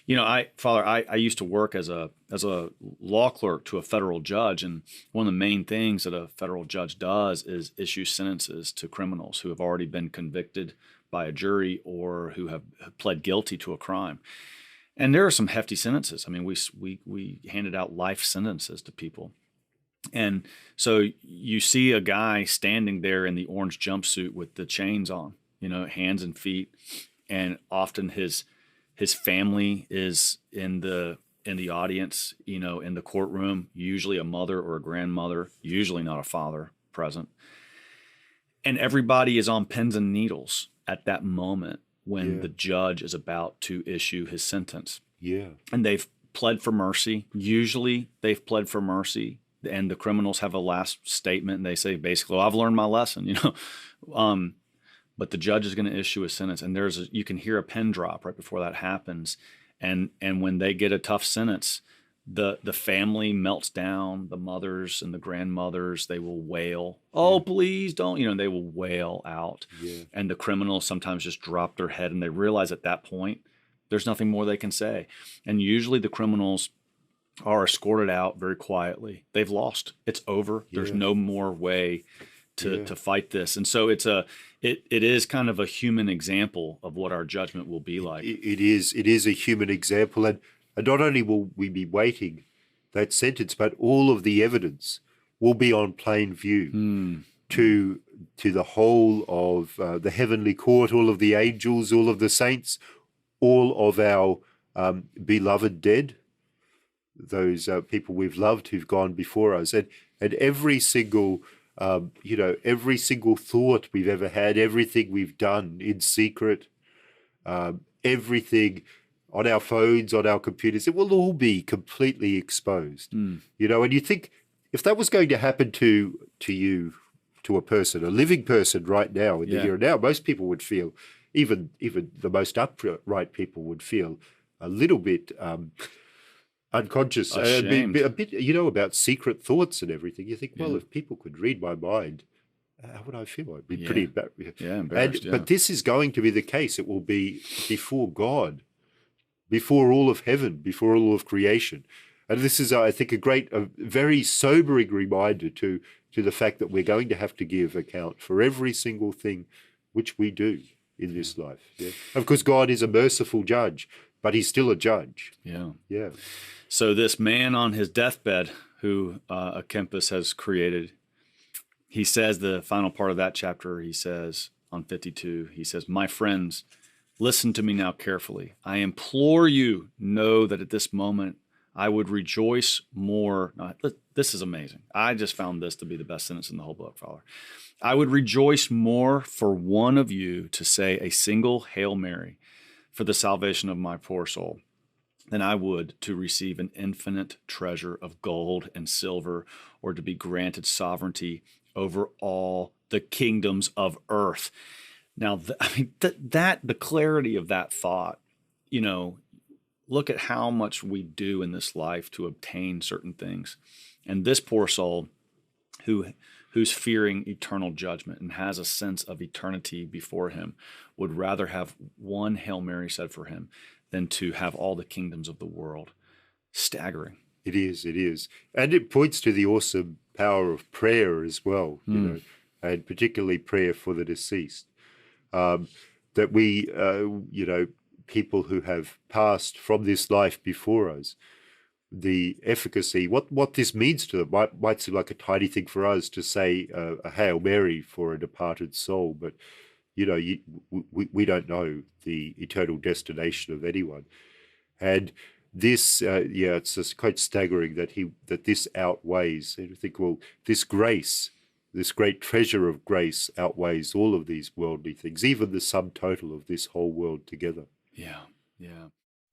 I used to work as a law clerk to a federal judge, and one of the main things that a federal judge does is issue sentences to criminals who have already been convicted by a jury or who have pled guilty to a crime. And there are some hefty sentences. I mean, we handed out life sentences to people. And so you see a guy standing there in the orange jumpsuit with the chains on, hands and feet, and often his family is in the audience, in the courtroom, usually a mother or a grandmother, usually not a father present. And everybody is on pins and needles at that moment when the judge is about to issue his sentence. Yeah. And they've pled for mercy. Usually they've pled for mercy, and the criminals have a last statement and they say basically, well, I've learned my lesson, but the judge is going to issue a sentence, and you can hear a pin drop right before that happens. And when they get a tough sentence, the family melts down, the mothers and the grandmothers, they will wail, oh, please don't, they will wail out. Yeah. And the criminals sometimes just drop their head, and they realize at that point, there's nothing more they can say. And usually the criminals are escorted out very quietly. They've lost. It's over. Yeah. There's no more way to fight this. And so it is kind of a human example of what our judgment will be like. It is a human example. And not only will we be waiting that sentence, but all of the evidence will be on plain view to the whole of the heavenly court, all of the angels, all of the saints, all of our beloved dead, those people we've loved who've gone before us, and every single every single thought we've ever had, everything we've done in secret, everything on our phones, on our computers, it will all be completely exposed. And you think, if that was going to happen to you, to a person, a living person right now, in the here and now, most people would feel, even the most upright people would feel a little bit unconscious, a bit, about secret thoughts and everything. You think, well, if people could read my mind, how would I feel? I'd be pretty embarrassed. But this is going to be the case. It will be before God, before all of heaven, before all of creation. And this is, I think, a very sobering reminder to the fact that we're going to have to give account for every single thing which we do in this life. Yeah. Of course, God is a merciful judge, but he's still a judge. Yeah. Yeah. So this man on his deathbed who a Kempis has created, he says, the final part of that chapter, he says on 52, he says, "My friends, listen to me now carefully. I implore you, know that at this moment I would rejoice more." This is amazing. I just found this to be the best sentence in the whole book, Father. "I would rejoice more for one of you to say a single Hail Mary for the salvation of my poor soul than I would to receive an infinite treasure of gold and silver, or to be granted sovereignty over all the kingdoms of earth." Now, the clarity of that thought, look at how much we do in this life to obtain certain things. And this poor soul who's fearing eternal judgment and has a sense of eternity before him would rather have one Hail Mary said for him than to have all the kingdoms of the world. Staggering. It is. And it points to the awesome power of prayer as well, and particularly prayer for the deceased. That we, people who have passed from this life before us, the efficacy, what this means to them might seem like a tiny thing for us to say a Hail Mary for a departed soul, but we don't know the eternal destination of anyone. And this, it's just quite staggering that this outweighs. And I think, well, this grace, this great treasure of grace outweighs all of these worldly things, even the sum total of this whole world together. Yeah.